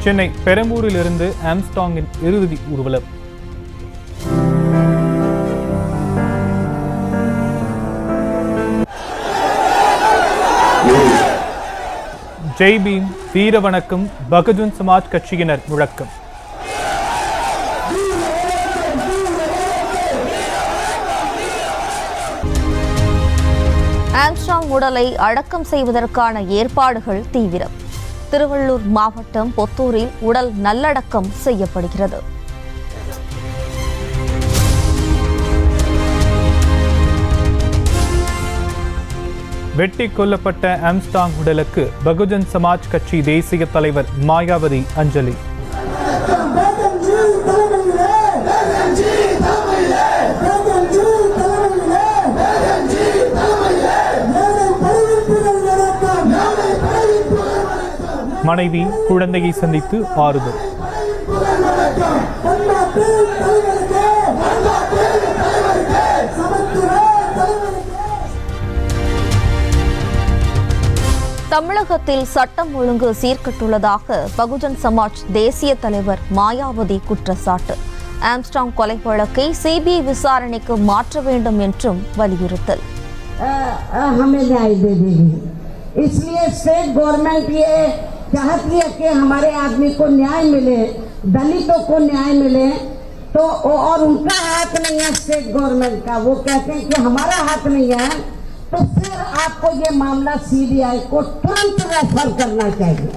சென்னை பெரம்பூரில் இருந்து ஆம்ஸ்ட்ராங்கின் இறுதி ஊர்வலம். ஜெய் பீம், வீர வணக்கம், பகுஜன் சமாஜ் கட்சியினர் முழக்கம். ஆம்ஸ்ட்ராங் உடலை அடக்கம் செய்வதற்கான ஏற்பாடுகள் தீவிரம். திருவள்ளூர் மாவட்டம் பொத்தூரில் உடல் நல்லடக்கம் செய்யப்படுகிறது. வெட்டி கொல்லப்பட்ட ஆம்ஸ்ட்ராங் உடலுக்கு பகுஜன் சமாஜ் கட்சி தேசிய தலைவர் மாயாவதி அஞ்சலி. மனைவி குழந்தையை சந்தித்து ஆறுதல். தமிழகத்தில் சட்டம் ஒழுங்கு சீர்கெட்டுள்ளதாக பகுஜன் சமாஜ் தேசிய தலைவர் மாயாவதி குற்றச்சாட்டு. ஆம்ஸ்ட்ராங் கொலை வழக்கை சிபிஐ விசாரணைக்கு மாற்ற வேண்டும் என்றும் வலியுறுத்தல். इसलिए स्टेट गवर्नमेंट ये चाहती है कि हमारे आदमी को न्याय मिले, दलितों को न्याय मिले, तो और उनका हाथ नहीं है स्टेट गवर्नमेंट का, वो कहते हैं कि हमारा हाथ नहीं है, तो फिर आपको ये मामला सीबीआई को तुरंत रेफर करना चाहिए.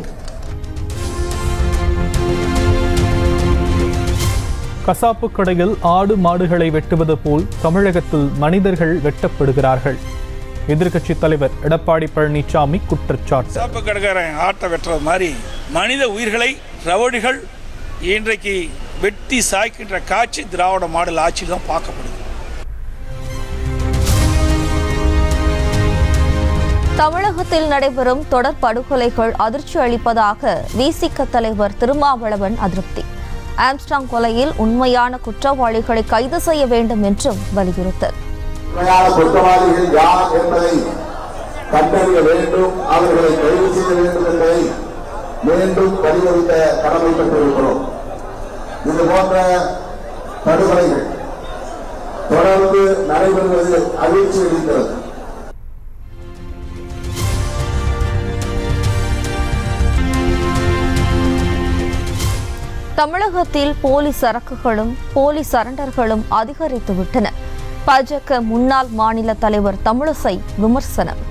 கசாப்பு கடையில் ஆடு மாடுகளை வெட்டுவது போல் தமிழகத்தில் மனிதர்கள் வெட்டப்படுகிறார்கள். எதிர்க்கட்சி தலைவர் எடப்பாடி பழனிசாமி குற்றச்சாட்டு. கசாப்பு கடைக்காரன் ஆட்டை வெட்டுறது மாதிரி மனித உயிர்களை ரவுடிகள் இன்றைக்கு வெட்டி சாய்க்கின்ற காட்சி திராவிட மாடல் ஆட்சி தான் பார்க்கப்படுது. தமிழகத்தில் நடைபெறும் தொடர் படுகொலைகள் அதிர்ச்சி அளிப்பதாக விசிக தலைவர் திருமாவளவன் அதிருப்தி. ஆம்ஸ்ட்ராங் கொலையில் உண்மையான குற்றவாளிகளை கைது செய்ய வேண்டும் என்றும் வலியுறுத்தல். குற்றவாளிகள் யார் என்பதை கண்டறிய வேண்டும், அவர்களை கைது செய்ய வேண்டும் என்பதை மீண்டும் வலியுறுத்த கடமைப்பட்டிருக்கிறோம். இது போன்ற படுகொலைகள் தொடர்ந்து நடைபெறுவது அதிர்ச்சி அளிக்கிறது. தமிழகத்தில் போலி சரக்குகளும் போலி சரண்டர்களும் அதிகரித்துவிட்டன. பாஜக முன்னாள் மாநில தலைவர் தமிழிசை விமர்சனம்.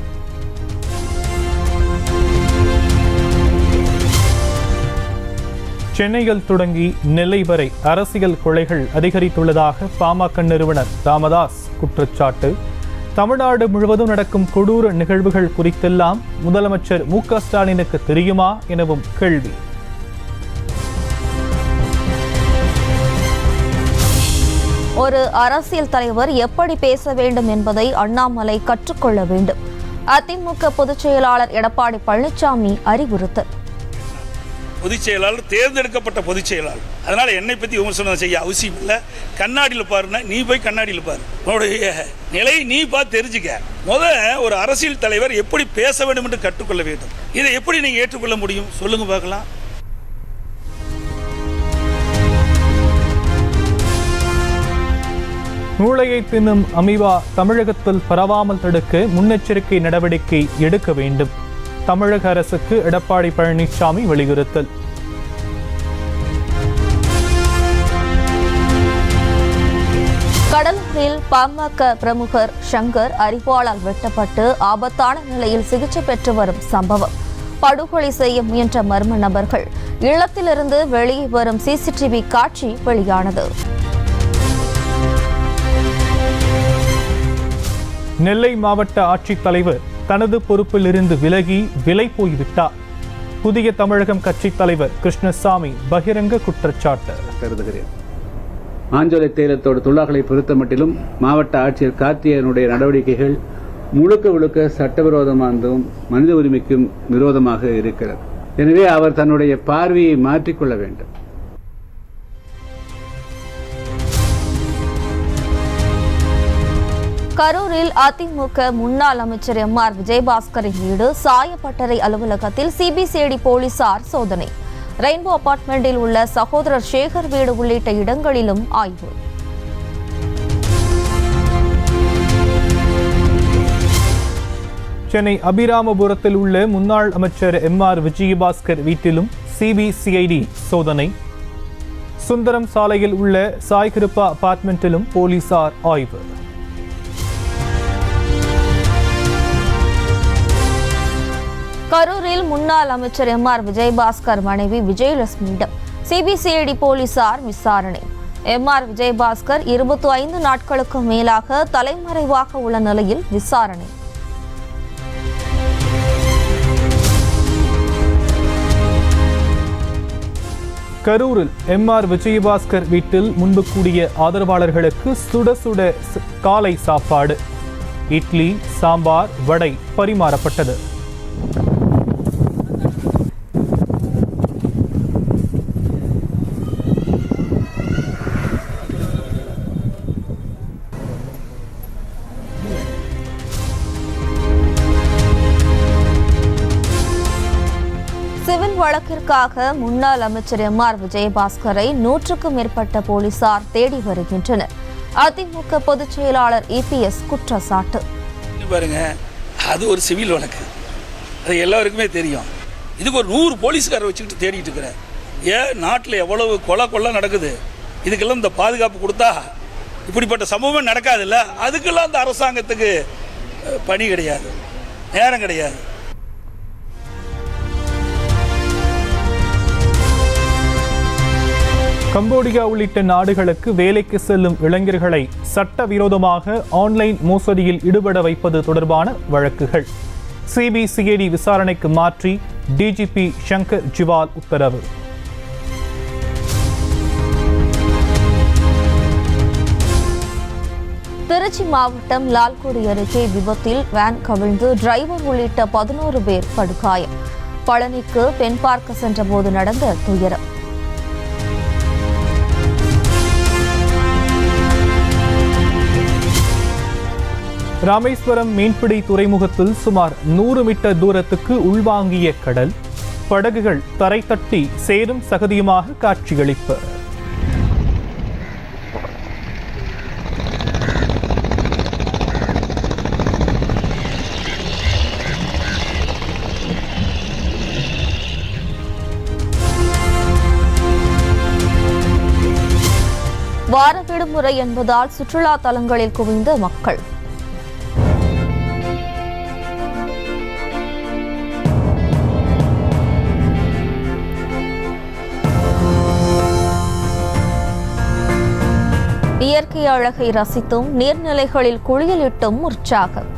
சென்னையில் தொடங்கி நெல்லை வரை அரசியல் கொலைகள் அதிகரித்துள்ளதாக பாமக நிறுவனர் ராமதாஸ் குற்றச்சாட்டு. தமிழ்நாடு முழுவதும் நடக்கும் கொடூர நிகழ்வுகள் குறித்தெல்லாம் முதலமைச்சர் மு.க. ஸ்டாலினுக்கு தெரியுமா எனவும் கேள்வி. ஒரு அரசியல் தலைவர் எப்படி பேச வேண்டும் என்பதை அண்ணாமலை கற்றுக்கொள்ள வேண்டும். அதிமுக பொதுச் செயலாளர் எடப்பாடி பழனிசாமி அறிவுறுத்தல். பொதுச் செயலாளர் தேர்ந்தெடுக்கப்பட்ட பொதுச் செயலாளர், அதனால என்னை பற்றி விமர்சனம் செய்ய அவசியம் இல்லை. கண்ணாடியில் பாருன்னா நீ போய் கண்ணாடியில் பாரு, உன்னுடைய நிலை நீ பார்த்து தெரிஞ்சுக்க. ஒரு அரசியல் தலைவர் எப்படி பேச வேண்டும் என்று கற்றுக்கொள்ள வேண்டும். இதை எப்படி நீங்க ஏற்றுக்கொள்ள முடியும் சொல்லுங்க பார்க்கலாம். மூளையை தின்னும் அமீபா தமிழகத்தில் பரவாமல் தடுக்க முன்னெச்சரிக்கை நடவடிக்கை எடுக்க வேண்டும். தமிழக அரசுக்கு எடப்பாடி பழனிசாமி வலியுறுத்தல். கடலூரில் பாமக பிரமுகர் சங்கர் அறிவாளால் வெட்டப்பட்டு ஆபத்தான நிலையில் சிகிச்சை பெற்று வரும் சம்பவம். படுகொலை செய்ய முயன்ற மர்ம நபர்கள் இல்லத்திலிருந்து வெளியே வரும் சிசிடிவி காட்சி வெளியானது. நெல்லை மாவட்ட ஆட்சித்தலைவர் தனது பொறுப்பில் இருந்து விலகி விலை போய்விட்டார். புதிய தமிழகம் கட்சி தலைவர் கிருஷ்ணசாமி பகிரங்க குற்றச்சாட்டு. கருதுகிறேன். ஆஞ்சோலை தேயிலத்தோடு தொழிலாளர்களை பொறுத்தமட்டிலும் மாவட்ட ஆட்சியர் கார்த்திகேயனுடைய நடவடிக்கைகள் முழுக்க சட்டவிரோதமானதும் மனித உரிமைக்கும் விரோதமாக இருக்கிறது. எனவே அவர் தன்னுடைய பார்வையை மாற்றிக்கொள்ள வேண்டும். கரூரில் அதிமுக முன்னாள் அமைச்சர் எம்.ஆர். விஜயபாஸ்கரின் வீடு சாயப்பட்டறை அலுவலகத்தில் சிபிசிஐடி போலீசார் சோதனை. ரெயின்போ அபார்ட்மெண்டில் உள்ள சகோதரர் சேகர் வீடு உள்ளிட்ட இடங்களிலும் ஆய்வு. சென்னை அபிராமபுரத்தில் உள்ள முன்னாள் அமைச்சர் MR விஜயபாஸ்கர் வீட்டிலும் சிபிசிஐடி சோதனை. சுந்தரம் சாலையில் உள்ள சாய் கிருப்பா அபார்ட்மெண்டிலும் போலீசார் ஆய்வு. கரூரில் முன்னாள் அமைச்சர் MR விஜயபாஸ்கர் மனைவி விஜயலட்சுமியிடம் சிபிசிஐடி போலீசார் விசாரணை. MR விஜயபாஸ்கர் 25 நாட்களுக்கு மேலாக தலைமறைவாக உள்ள நிலையில் விசாரணை. கரூரில் MR விஜயபாஸ்கர் வீட்டில் முன்பு கூடிய ஆதரவாளர்களுக்கு சுட சுட காலை சாப்பாடு, இட்லி, சாம்பார், வடை பரிமாறப்பட்டது. சிவில் வழக்கிற்காக முன்னாள் அமைச்சர் MR விஜயபாஸ்கரை 100க்கும் மேற்பட்ட போலீசார் தேடி வருகின்றனர். அதிமுக பொதுச் செயலாளர் EPS குற்றச்சாட்டு. பாருங்க, அது ஒரு சிவில் வழக்கு, அது எல்லாருக்குமே தெரியும். இதுக்கு ஒரு 100 போலீஸ்காரரை வச்சுக்கிட்டு தேடிட்டு இருக்கிறேன். ஏன் நாட்டில் எவ்வளவு கொலை நடக்குது, இதுக்கெல்லாம் இந்த பாதுகாப்பு கொடுத்தா இப்படிப்பட்ட சம்பவம் நடக்காதுல்ல. அதுக்கெல்லாம் அந்த அரசாங்கத்துக்கு பணி கிடையாது, நேரம் கிடையாது. கம்போடியா உள்ளிட்ட நாடுகளுக்கு வேலைக்கு செல்லும் இளைஞர்களை சட்டவிரோதமாக ஆன்லைன் மோசடியில் ஈடுபட வைப்பது தொடர்பான வழக்குகள் சிபிசிஐடி விசாரணைக்கு மாற்றி DGP சங்கர் ஜிவால் உத்தரவு. திருச்சி மாவட்டம் லால்குடி அருகே விபத்தில் வேன் கவிழ்ந்து டிரைவர் உள்ளிட்ட 11 பேர் படுகாயம். பழனிக்கு பெண் பார்க்க சென்றபோது நடந்த துயரம். ராமேஸ்வரம் மீன்பிடி துறைமுகத்தில் சுமார் 100 மீட்டர் தூரத்துக்கு உள்வாங்கிய கடல், படகுகள் தரை தட்டி சேரும் சகதியுமாக காட்சியளிப்பு. வார விடுமுறை என்பதால் சுற்றுலா தலங்களில் குவிந்த மக்கள். இயற்கை அழகை ரசித்தும் நீர்நிலைகளில் குளியலிட்டும் உற்சாகம்.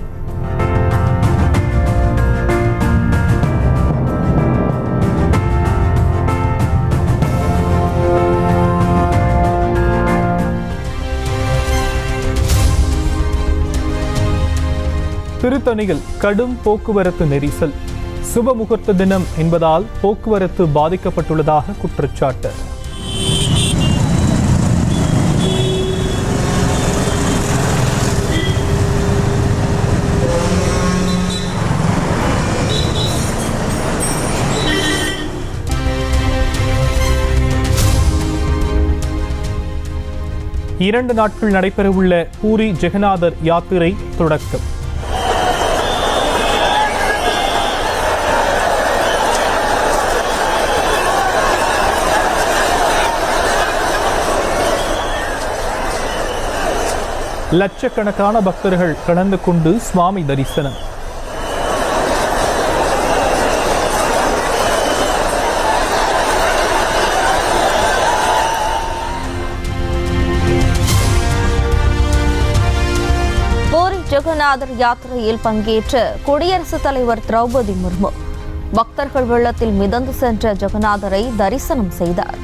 திருத்தணியில் கடும் போக்குவரத்து நெரிசல். சுப முகூர்த்த தினம் என்பதால் போக்குவரத்து பாதிக்கப்பட்டுள்ளதாக குற்றச்சாட்டு. இரண்டு நாட்கள் நடைபெறவுள்ள பூரி ஜெகநாதர் யாத்திரை தொடக்கம். லட்சக்கணக்கான பக்தர்கள் கலந்து கொண்டு சுவாமி தரிசனம். ஜெகநாதர் யாத்திரையில் பங்கேற்ற குடியரசுத் தலைவர் திரௌபதி முர்மு பக்தர்கள் வெள்ளத்தில் மிதந்து சென்ற ஜெகநாதரை தரிசனம் செய்தார்.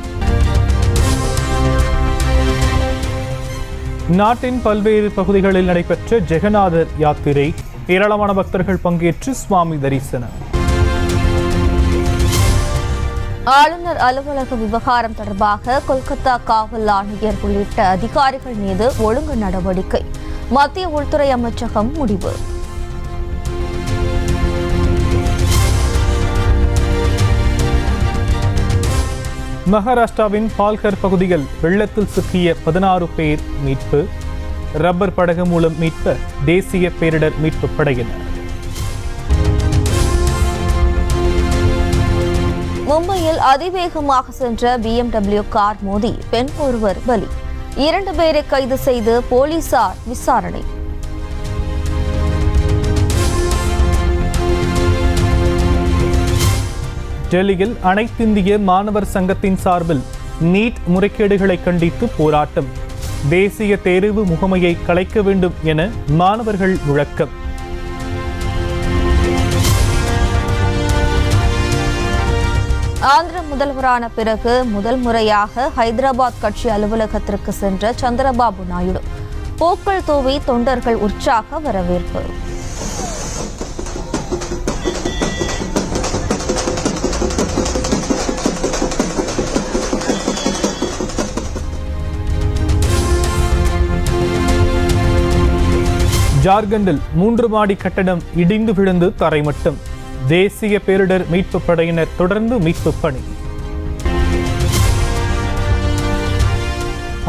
நாட்டின் பல்வேறு பகுதிகளில் நடைபெற்ற ஜெகநாதர் யாத்திரை ஏராளமான பக்தர்கள் பங்கேற்று சுவாமி தரிசனம். ஆளுநர் அலுவலக விவகாரம் தொடர்பாக கொல்கத்தா காவல் ஆணையர் உள்ளிட்ட அதிகாரிகள் மீது ஒழுங்கு நடவடிக்கை. மத்திய உள்துறை அமைச்சகம் முடிவு. மகாராஷ்டிராவின் பால்கர் பகுதியில் வெள்ளத்தில் சிக்கிய 16 பேர் மீட்பு. ரப்பர் படகு மூலம் மீட்ப தேசிய பேரிடர் மீட்பு படையினர். மும்பையில் அதிவேகமாக சென்ற BMW கார் மோதி பெண் ஒருவர் பலி. 2 பேரை கைது செய்து போலீசார் விசாரணை. டெல்லியில் அனைத்திந்திய மாணவர் சங்கத்தின் சார்பில் நீட் முறைகேடுகளை கண்டித்து போராட்டம். தேசிய தேர்வு முகமையை கலைக்க வேண்டும் என மாணவர்கள் முழக்கம். ஆந்திர முதல்வரான பிறகு முதல் முறையாக ஹைதராபாத் கட்சி அலுவலகத்திற்கு சென்ற சந்திரபாபு நாயுடு பூக்கள் தூவி தொண்டர்கள் உற்சாக வரவேற்பு. ஜார்க்கண்டில் 3 மாடி கட்டடம் இடிந்து விழுந்து தரைமட்டம். தேசிய பேரிடர் மீட்பு படையினர் தொடர்ந்து மீட்பு பணி.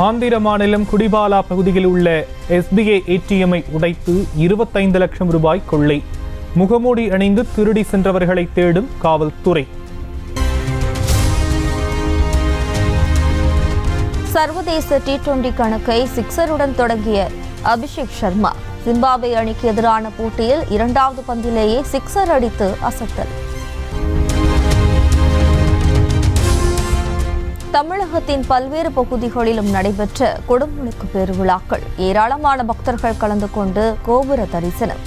ஆந்திர மாநிலம் குடிபாலா பகுதியில் உள்ள SBI ATM-ஐ உடைத்து 25 லட்சம் ரூபாய் கொள்ளை. முகமூடி அணிந்து திருடி சென்றவர்களை தேடும் காவல்துறை. சர்வதேச T20 கணக்கை சிக்ஸருடன் தொடங்கிய அபிஷேக் சர்மா ஜிம்பாப்வே அணிக்கு எதிரான போட்டியில் 2வது பந்திலேயே சிக்ஸர் அடித்து அசத்தல். தமிழகத்தின் பல்வேறு பகுதிகளிலும் நடைபெற்ற குடமுழுக்கு பெருவிழாக்கள். ஏராளமான பக்தர்கள் கலந்து கொண்டு கோபுர தரிசனம்.